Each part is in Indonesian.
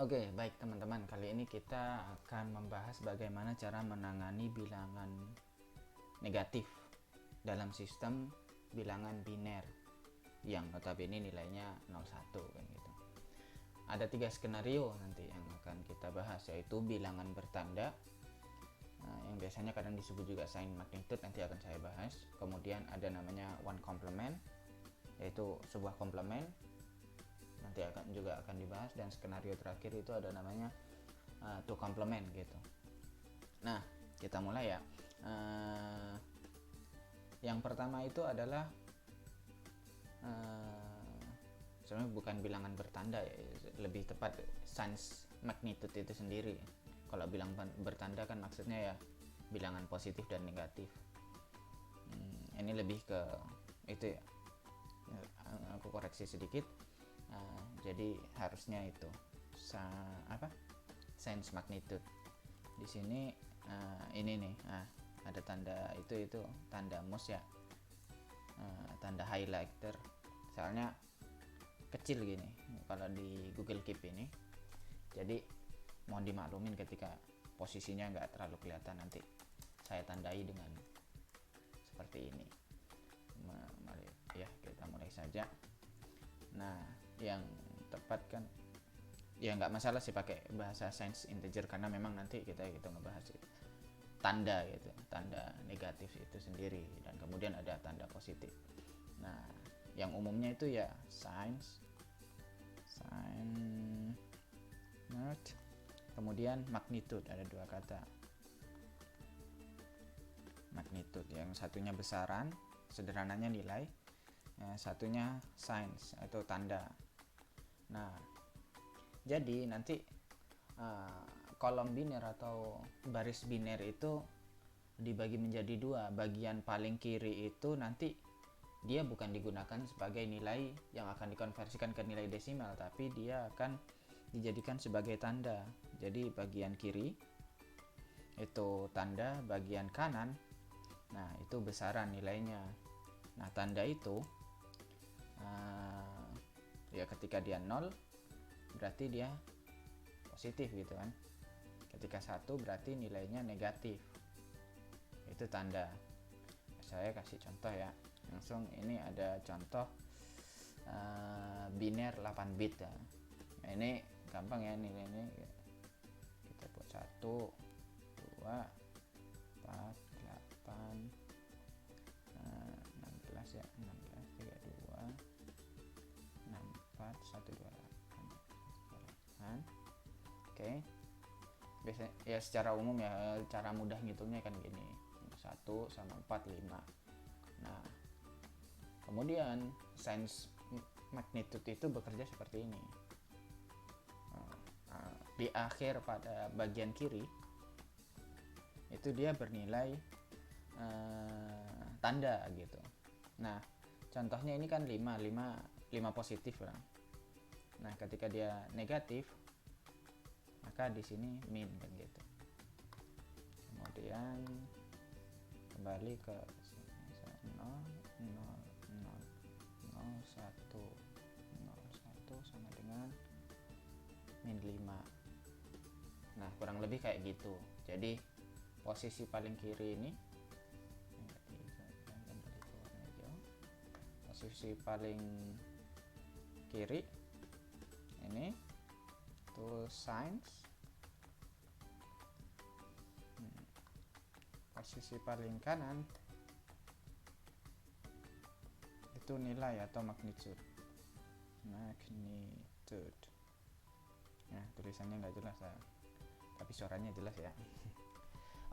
Oke, baik teman-teman. Kali ini kita akan membahas bagaimana cara menangani bilangan negatif dalam sistem bilangan biner yang notabene nilainya 01 kan gitu. Ada 3 skenario nanti yang akan kita bahas, yaitu bilangan bertanda, yang biasanya kadang disebut juga sign magnitude, nanti akan saya bahas. Kemudian ada namanya one complement, yaitu sebuah komplement, nanti akan dibahas. Dan skenario terakhir itu ada namanya two complement gitu. Nah, kita mulai ya. Yang pertama itu adalah sebenarnya bukan bilangan bertanda ya, lebih tepat signs magnitude itu sendiri. Kalau bilang bertanda kan maksudnya ya bilangan positif dan negatif. Ini lebih ke itu ya. Aku koreksi sedikit. Jadi harusnya itu signs magnitude. Di sini ini nih, ada tanda itu tanda mus ya, tanda highlighter. Soalnya kecil gini kalau di Google Keep ini, jadi mohon dimaklumin ketika posisinya nggak terlalu kelihatan, nanti saya tandai dengan seperti ini. Mari ya, kita mulai saja. Nah, yang tepat kan ya nggak masalah sih pakai bahasa sains integer, karena memang nanti kita gitu ngebahas itu tanda gitu, tanda negatif itu sendiri, dan kemudian ada tanda positif. Nah, yang umumnya itu ya sign kemudian magnitude. Ada dua kata magnitude, yang satunya besaran, sederhananya nilai, satunya signs atau tanda. Nah, jadi nanti kolom biner atau baris biner itu dibagi menjadi dua. Bagian paling kiri itu nanti dia bukan digunakan sebagai nilai yang akan dikonversikan ke nilai desimal, tapi dia akan dijadikan sebagai tanda. Jadi bagian kiri itu tanda, bagian kanan nah itu besaran nilainya. Nah, tanda itu ya ketika dia 0 berarti dia positif gitu kan. Ketika 1 berarti nilainya negatif. Itu tanda. Saya kasih contoh ya. Langsung ini ada contoh biner 8 bit ya. Nah, ini gampang ya nilainya. Kita buat 1 2 4 8 16 ya, 16 32 64 128. Oke. Biasanya ya secara umum ya, cara mudah ngitungnya kan gini. 1 sama 4 5. Nah, kemudian signs magnitude itu bekerja seperti ini. Di akhir pada bagian kiri itu dia bernilai tanda gitu. Nah, contohnya ini kan 5 positif lah. Nah, ketika dia negatif maka di sini min kan gitu. Kemudian kembali ke 0 0 0 0 1 sama dengan min 5. Nah, kurang lebih kayak gitu. Jadi posisi paling kiri ini, posisi paling kiri ini tuh signs, posisi paling kanan itu nilai atau magnitude. Nah, tulisannya nggak jelas ya, tapi suaranya jelas ya.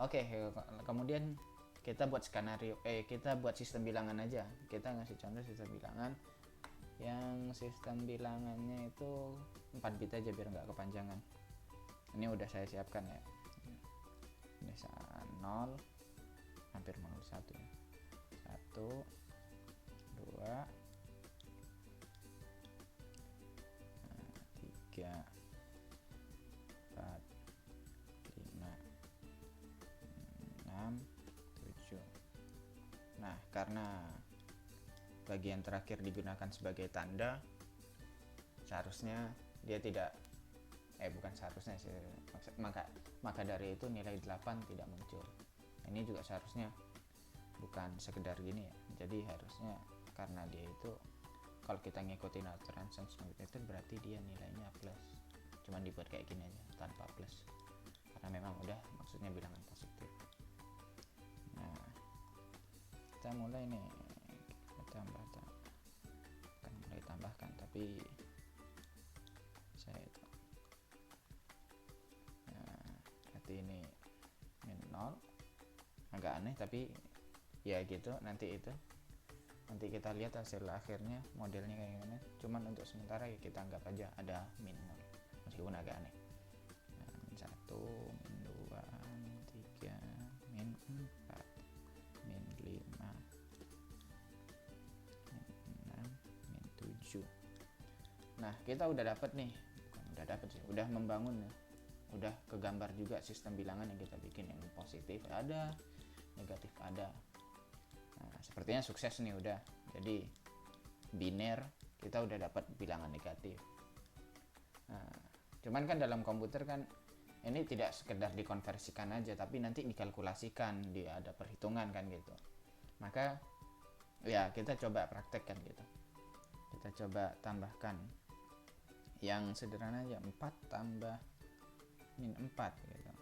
Oke, kemudian kita buat skenario, kita buat sistem bilangan aja. Kita ngasih contoh sistem bilangan yang sistem bilangannya itu 4 bit aja biar nggak kepanjangan. Ini udah saya siapkan ya. Ini 0 hampir 01 ya. 1 2 3 4 5 6 7. Nah, karena bagian terakhir digunakan sebagai tanda, seharusnya dia tidak bukan seharusnya sih, maka dari itu nilai 8 tidak muncul. Ini juga seharusnya bukan sekedar gini ya, jadi harusnya karena dia itu kalau kita ngikutin aturan sense motivated berarti dia nilainya plus, cuman dibuat kayak gini aja tanpa plus karena memang udah maksudnya bilangan positif. Nah, kita mulai nih, kita bukan mulai tambahkan tapi saya itu berarti ini min 0, agak aneh tapi ya gitu, nanti kita lihat hasil akhirnya modelnya kayak gimana. Cuman untuk sementara ya kita anggap aja ada min 0 meskipun agak aneh. Min 1, min 2, min 3, min 4, min 5, min 6, min 7. Nah, kita udah dapat nih, bukan udah dapat sih, udah membangun ya. Udah kegambar juga sistem bilangan yang kita bikin, yang positif ada, negatif ada. Nah, sepertinya sukses nih udah. Jadi biner kita udah dapat bilangan negatif. Nah, cuman kan dalam komputer kan ini tidak sekedar dikonversikan aja, tapi nanti dikalkulasikan, dia ada perhitungan kan gitu. Maka ya kita coba praktekkan gitu. Kita coba tambahkan yang sederhana aja, 4 tambah min 4 gitu.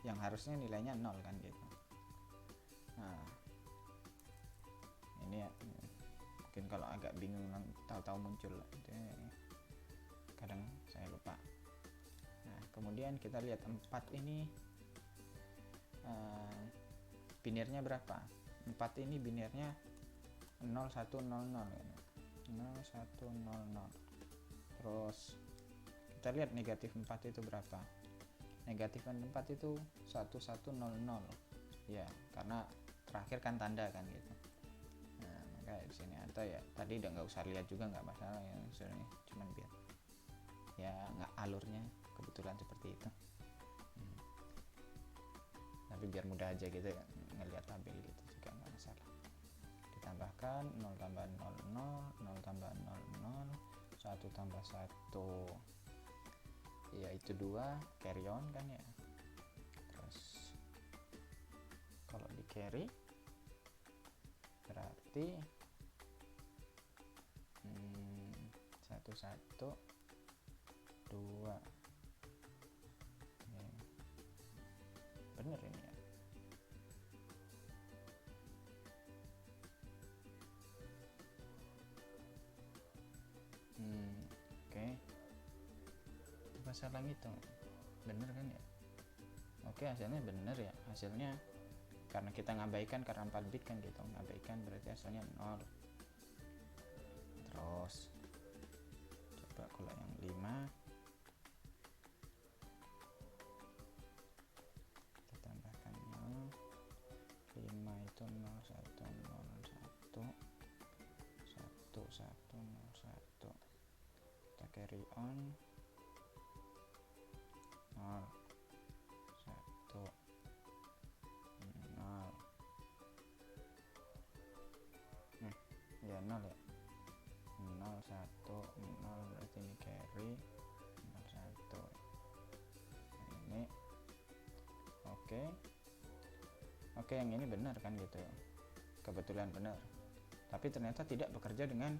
Yang harusnya nilainya 0 kan gitu. Nah, ini ya mungkin kalau agak bingung tahu-tahu muncul kadang saya lupa. Nah, kemudian kita lihat 4 ini binirnya berapa. 4 ini binirnya 0100 gitu. 0100. Terus kita lihat negatif 4 itu berapa. Negatif 4 itu 1100 ya, karena terakhir kan tanda kan gitu. Nah, maka di sini atau ya tadi udah nggak usah lihat juga, nggak masalah ya sebenarnya, cuman biar ya nggak alurnya kebetulan seperti itu. Tapi biar mudah aja gitu ya, ngelihat tabel gitu juga nggak masalah. Ditambahkan 0 tambah 0 0, 0 tambah 0 0, 1 tambah 1 ya itu 2, carry on kan ya. Terus kalau di carry berarti 1 1 2 ya. Bener ini ya. Oke. Masalah ngitung bener kan ya. Oke, hasilnya bener ya. Hasilnya karena kita ngabaikan karena 4 bit kan gitu, ngabaikan berarti hasilnya 0. Terus coba kalau yang 5 kita tambahkan 0. 5 itu 0 1 0 1 1 1 0 1. Kita carry on 0 1 0 ya 0 ya, 0 1 0 berarti ini carry 0 1. Nah, ini oke yang ini benar kan gitu, kebetulan benar, tapi ternyata tidak bekerja dengan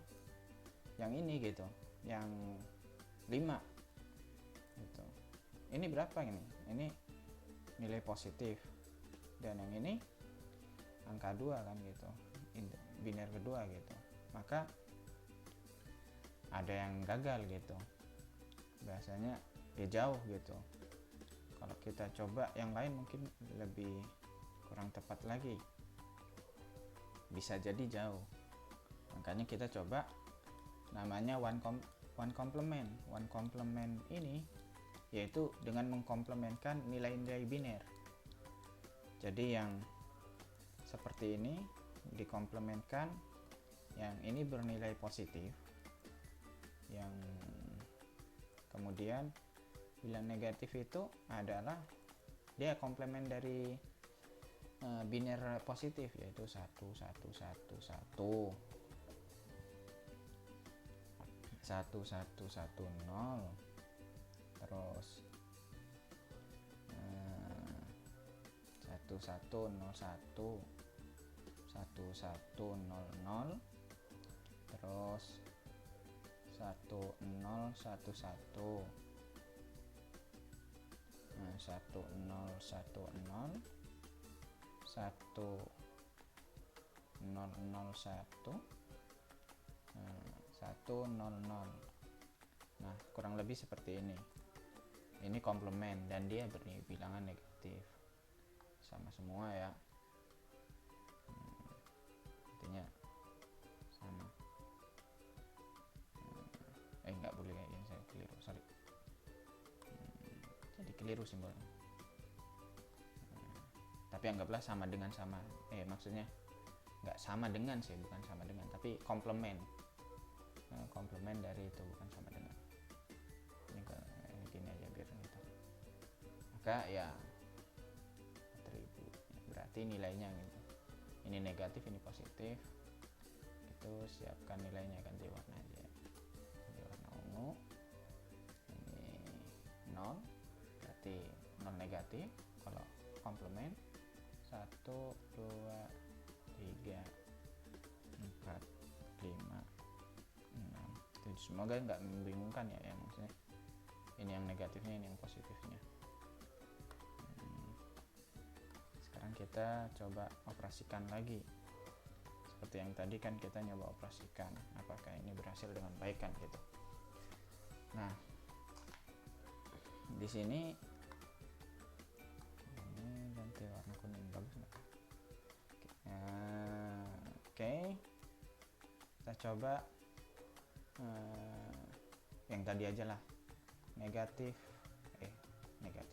yang ini gitu, yang 5 gitu. Ini berapa ini nilai positif, dan yang ini angka 2 kan gitu, biner kedua gitu, maka ada yang gagal gitu, bahasanya ya jauh gitu. Kalau kita coba yang lain mungkin lebih kurang tepat lagi, bisa jadi jauh. Makanya kita coba namanya one complement. One complement ini yaitu dengan mengkomplementkan nilai-nilai biner. Jadi yang seperti ini dikomplementkan, yang ini bernilai positif, yang kemudian bilang negatif itu adalah dia komplement dari biner positif, yaitu 1 1 1 1 1 1 1 1 0, terus 1100, terus 1011, nah 1010, 1001, 100. Nah, kurang lebih seperti ini. Ini komplement dan dia beri bilangan negatif. Sama semua ya. Intinya sama. Nggak boleh kayak gini, saya keliru, sorry. Jadi keliru simbolnya. Tapi anggaplah sama dengan sama. Maksudnya nggak sama dengan sih, bukan sama dengan, tapi komplement. Komplement dari itu, bukan sama dengan. Ini gini aja biar gitu. Maka ya atribut berarti nilainya gitu. Ini negatif, ini positif. Itu siapkan nilainya, ganti warna aja. Ganti warna ungu. Ini 0, berarti 0 negatif. Kalau komplement 1, 2, 3, 4, 5, 6, 7. Semoga nggak membingungkan ya maksudnya. Ini yang negatifnya, ini yang positifnya. Sekarang kita coba operasikan lagi. Seperti yang tadi kan kita nyoba operasikan, apakah ini berhasil dengan baik kan gitu. Nah, di sini ini ganti warna kuning, bagus nggak? Oke. Kita coba yang tadi aja lah, negatif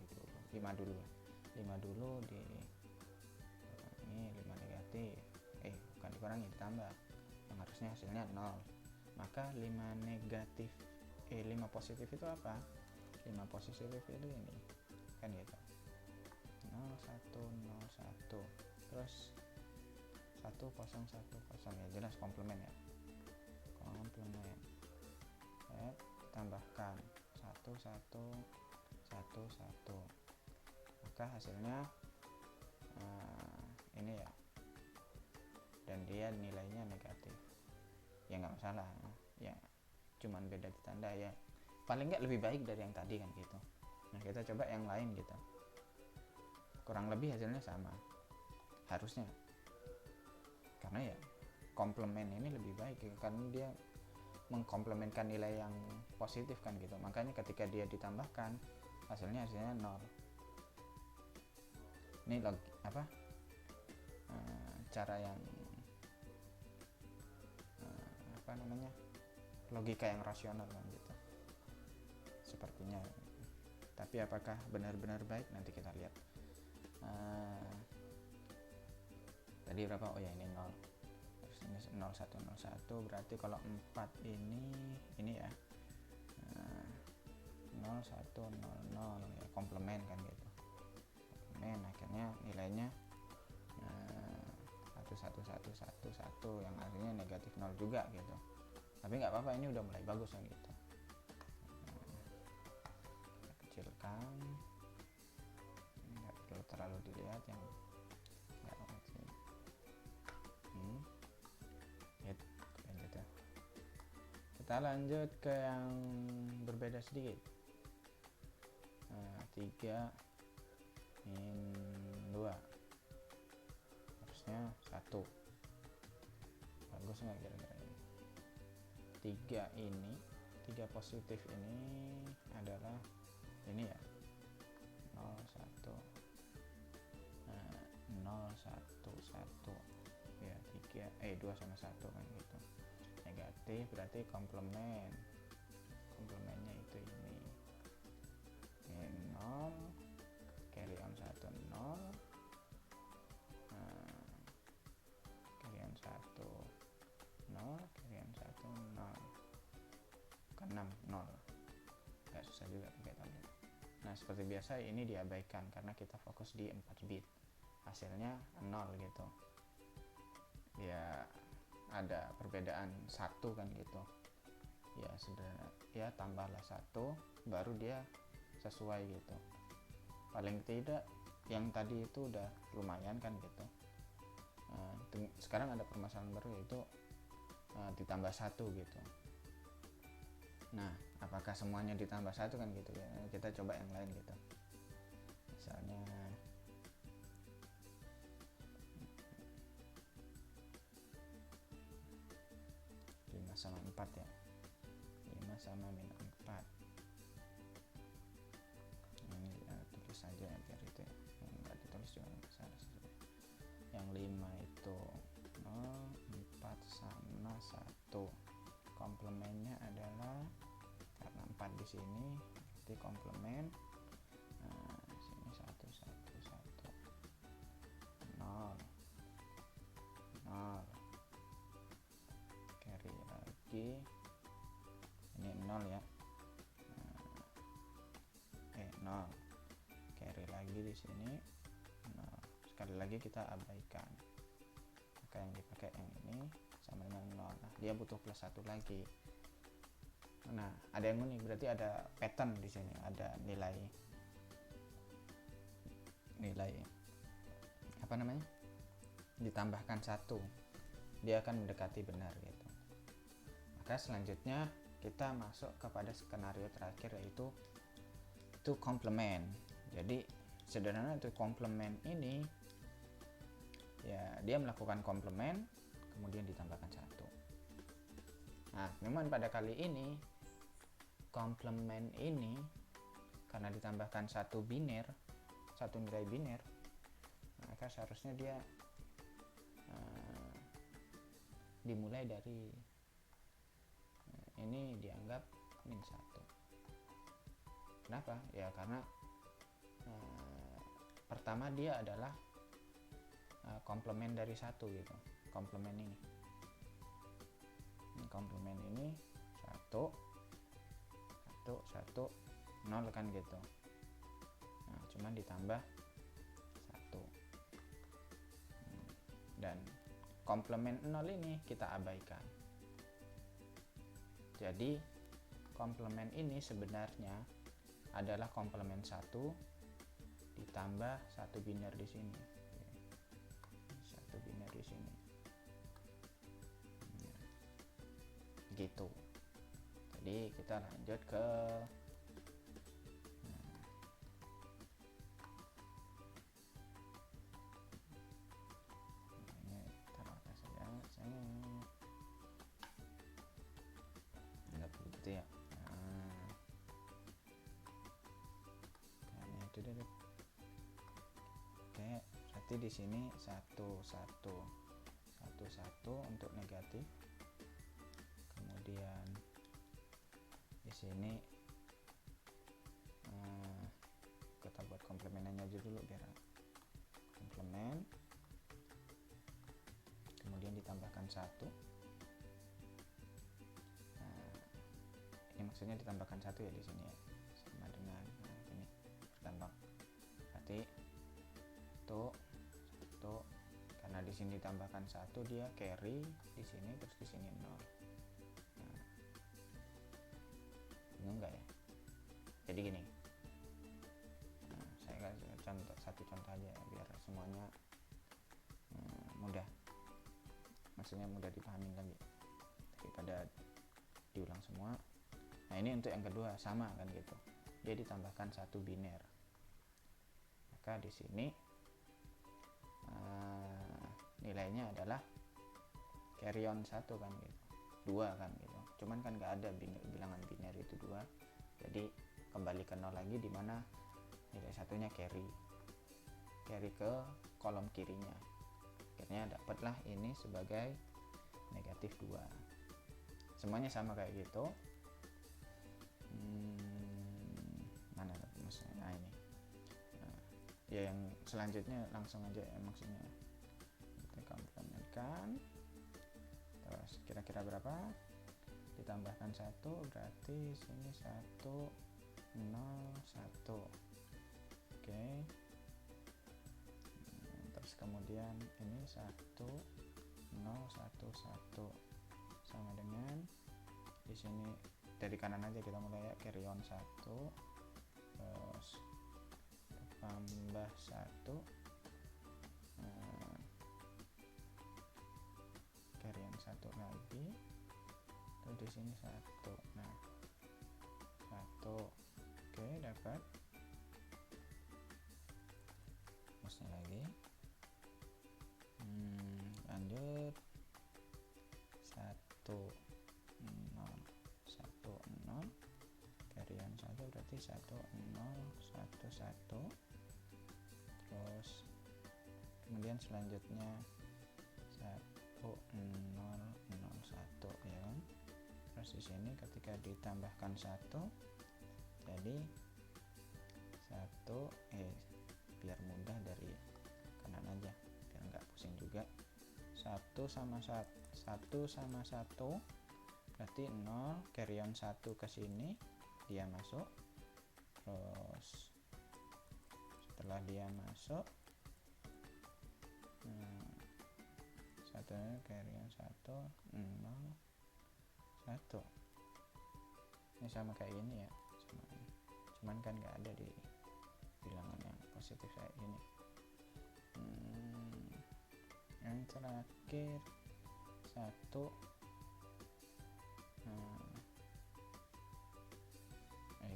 dulu, 5 dulu lah. 5 dulu di ini 5 negatif, bukan dikurangi, ditambah, yang harusnya hasilnya 0. Maka 5 negatif 5 positif itu apa? 5 positif itu ini kan gitu, 0 1 0 1, terus 1 0 1 0, ya jelas komplement ya, komplement. Tambahkan 1 1 1 1, maka hasilnya ini ya, dan dia nilainya negatif. Ya nggak masalah ya, cuman beda di tanda ya, paling nggak lebih baik dari yang tadi kan gitu. Nah, kita coba yang lain gitu, kurang lebih hasilnya sama harusnya, karena ya komplement ini lebih baik ya, karena dia mengkomplementkan nilai yang positif kan gitu. Makanya ketika dia ditambahkan hasilnya 0. Ini cara yang logika yang rasional kan gitu sepertinya. Tapi apakah benar-benar baik, nanti kita lihat. Tadi berapa? Oh ya, ini 0. Terus ini 0 1 0 1, berarti kalau 4 ini ya 0 1 0 0 ya, komplement kan gitu. Komplement, akhirnya nilainya 1 1 1 1 1, yang artinya negatif 0 juga gitu. Tapi nggak apa-apa, ini udah mulai bagus kan gitu. Kita kecilkan, nggak perlu terlalu dilihat, yang nggak wajib. Lanjut ya. Kita lanjut ke yang berbeda sedikit. 3 min 2 harusnya 1. Bagus nggak kira-kira ini? 3 positif ini adalah ini ya, 0 1 0 1 1 ya, 2 sama 1 kan gitu. Negatif berarti komplemennya itu ini 0, carry on 1 0, carry on 1 0, carry on 1 0, bukan 6 0, nggak susah juga pakai tanda. Nah, seperti biasa ini diabaikan karena kita fokus di 4 bit, hasilnya 0 gitu ya. Ada perbedaan 1 kan gitu ya, sederhana ya, tambahlah 1 baru dia sesuai gitu. Paling tidak yang tadi itu udah lumayan kan gitu. Sekarang ada permasalahan baru, yaitu ditambah 1 gitu. Nah, apakah semuanya ditambah 1 kan gitu ya? Kita coba yang lain gitu. Misalnya 5 sama 4 ya. 5 sama min 4. Ini tulis saja ya, biar itu ya. Enggak ditulis juga nggak salah sebenarnya. Yang 5 itu 0, 4 sama 1. Komplemennya adalah, karena 4 di sini berarti komplemen. Nah, sini 1 1 1 0 0. Carry lagi, ini 0 ya. 0. Carry lagi di sini 0. Sekali lagi kita abaikan, maka yang dipakai yang ini sama dengan 0. Nah, dia butuh plus 1 lagi. Nah, ada yang unik, berarti ada pattern di sini, ada nilai apa namanya, ditambahkan 1, dia akan mendekati benar gitu. Maka selanjutnya kita masuk kepada skenario terakhir, yaitu itu komplement. Jadi sederhana, itu komplement ini ya, dia melakukan komplement kemudian ditambahkan 1. Nah, memang pada kali ini komplement ini karena ditambahkan 1 biner, 1 nilai biner, maka seharusnya dia dimulai dari ini dianggap min 1. Kenapa? Ya karena pertama dia adalah komplement dari 1 gitu. Komplement ini. Komplement ini 1 1 0 kan gitu. Nah, cuman ditambah 1. Dan komplement 0 ini kita abaikan. Jadi komplement ini sebenarnya adalah komplement 1 ditambah 1 biner di sini. 1 biner di sini. Gitu. Jadi kita lanjut ke ini, taruh atas saja. Saya nggak perlu gitu ya. Kayaknya itu deh. Oke, berarti di sini 1 1 1 1 untuk negatif. Kemudian di sini kita buat komplemenannya aja dulu biar komplemen, kemudian ditambahkan 1. Nah, ini maksudnya ditambahkan 1 ya di sini ya, sama dengan ini bertambah. Berarti tuh 1, karena di sini ditambahkan 1, dia carry di sini, terus di sini 0. Enggak ya, jadi gini, saya kasih satu contoh aja ya, biar semuanya mudah, maksudnya mudah dipahami lagi daripada diulang semua. Nah, ini untuk yang kedua sama kan gitu, dia ditambahkan 1 biner, maka di sini nilainya adalah carry on 1 kan gitu, 2 kan gitu. Cuman kan nggak ada bilangan biner itu 2, jadi kembali ke 0 lagi, dimana nilai satunya carry ke kolom kirinya. Akhirnya dapatlah ini sebagai negatif 2. Semuanya sama kayak gitu. Mana maksudnya? Nah, ini ya, yang selanjutnya langsung aja ya, maksudnya kita komplementkan, terus kira-kira berapa, ditambahkan 1, berarti sini 1 0 1. Oke. Terus kemudian ini 1 0 1 1 sama dengan di sini dari kanan aja kita mulai ya, carry on 1, terus tambah 1 di sini 1. Nah 1, oke, dapat. Musnya lagi, lanjut 1 0 1 0, carryan saja berarti 1 0 1 1. Terus kemudian selanjutnya 1 0 0 1 ya kan. Terus di sini ketika ditambahkan 1 jadi 1, biar mudah dari kanan aja biar nggak pusing juga. 1 sama 1 berarti 0, carryon 1 ke sini dia masuk. Terus setelah dia masuk, satunya carryon 1 0 1. Ini sama kayak ini ya, cuman kan nggak ada di bilangan yang positif kayak ini. Yang terakhir 1,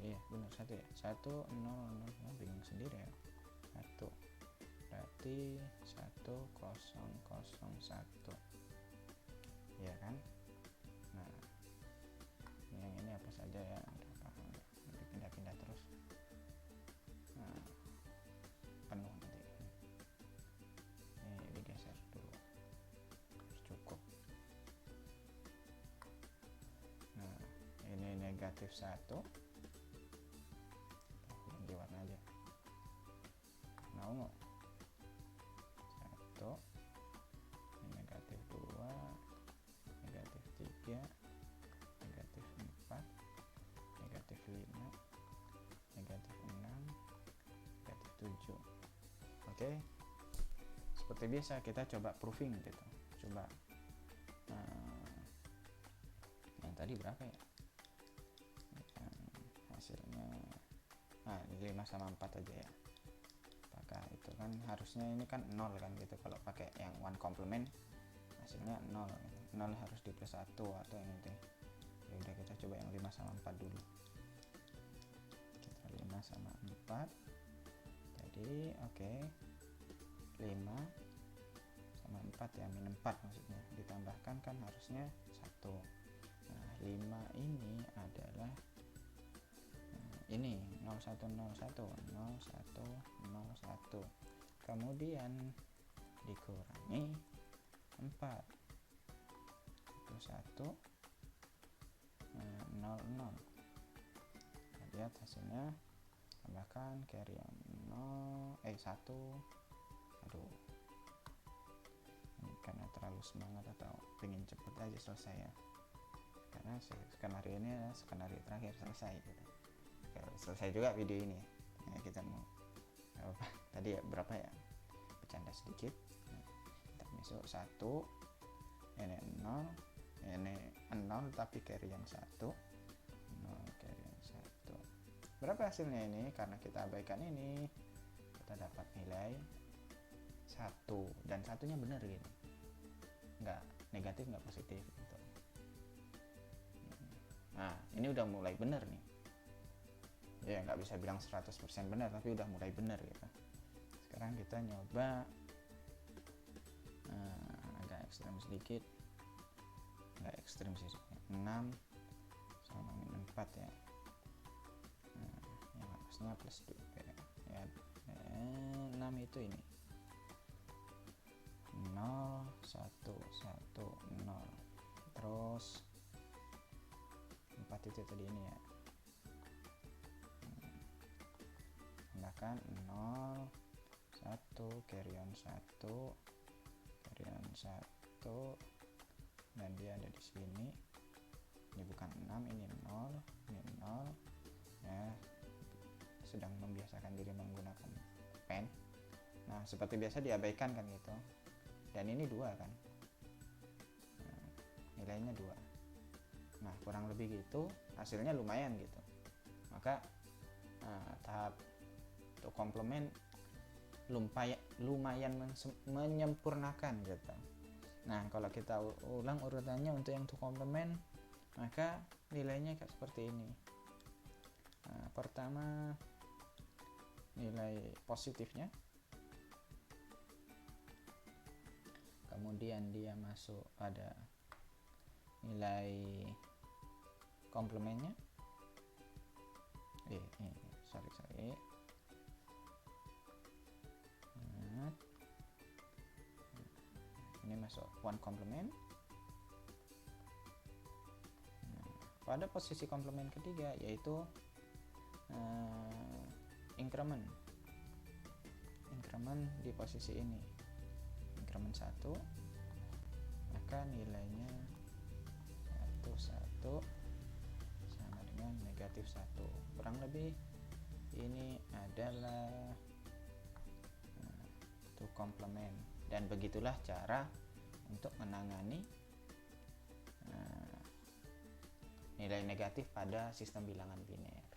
iya benar 1 ya, 1 0 0, bingung sendiri ya. 1 berarti 1 0 0 1 ya kan. Nah yang ini apa saja ya, nanti pindah-pindah terus. Nah, penuh nanti ini digeser dulu, cukup. Nah ini negatif 1, ganti warna aja, nah ungu 1, ini negatif 2, negatif 3, negatif 4, negatif 5, negatif 6, negatif 7. Oke, seperti biasa kita coba proving gitu. Coba yang tadi berapa ya, yang hasilnya 5 sama 4 aja ya. Apakah itu kan harusnya ini kan 0 kan gitu, kalau pakai yang one complement hasilnya 0 gitu. 0 harus di plus 1 atau yang itu ya. Udah kita coba yang 5 sama 4 dulu. Kita 5 sama 4 jadi oke, 5 sama 4 ya, min 4 maksudnya, ditambahkan kan harusnya 1. Nah 5 ini adalah ini 0101 kemudian dikurangi 4 itu 1 0 0. Lihat hasilnya, tambahkan carryon 1. Aduh, ini karena terlalu semangat atau pengen cepet aja selesai ya, karena skenario ini adalah skenario terakhir selesai gitu. Selesai juga video ini ya, kita mau apa tadi ya, berapa ya, bercanda sedikit. Kita masuk 1, ini 0, ini 0 tapi carryon 1, 0 carryon 1. Berapa hasilnya ini? Karena kita abaikan ini, kita dapat nilai 1, dan satunya benar gitu, nggak negatif nggak positif gitu. Nah ini udah mulai benar nih ya, nggak bisa bilang 100% benar tapi udah mulai benar gitu. Sekarang kita nyoba agak ekstrem sedikit, nggak ekstrem sih, 6 sama min 4 ya. Yang harusnya plus 2 ya, 6 itu ini 0 1 1 0, terus 4 itu tadi ini ya, tambahkan 0 1 carryon 1 carryon 1, dan dia ada di sini. Ini bukan 6, ini 0, ini 0 ya, sedang membiasakan diri menggunakan pen. Nah seperti biasa diabaikan kan gitu, dan ini 2 kan, nilainya 2. Nah kurang lebih gitu, hasilnya lumayan gitu. Maka tahap untuk komplement lumayan menyempurnakan gitu. Nah kalau kita ulang urutannya untuk yang untuk komplement maka nilainya kayak seperti ini. Nah, pertama nilai positifnya, kemudian dia masuk pada nilai komplemennya, sorry. Nah, ini masuk one complement. Nah, pada posisi komplement ketiga yaitu increment di posisi ini, increment 1, maka nilainya 1 sama dengan negatif 1. Kurang lebih ini adalah to complement, dan begitulah cara untuk menangani nilai negatif pada sistem bilangan biner.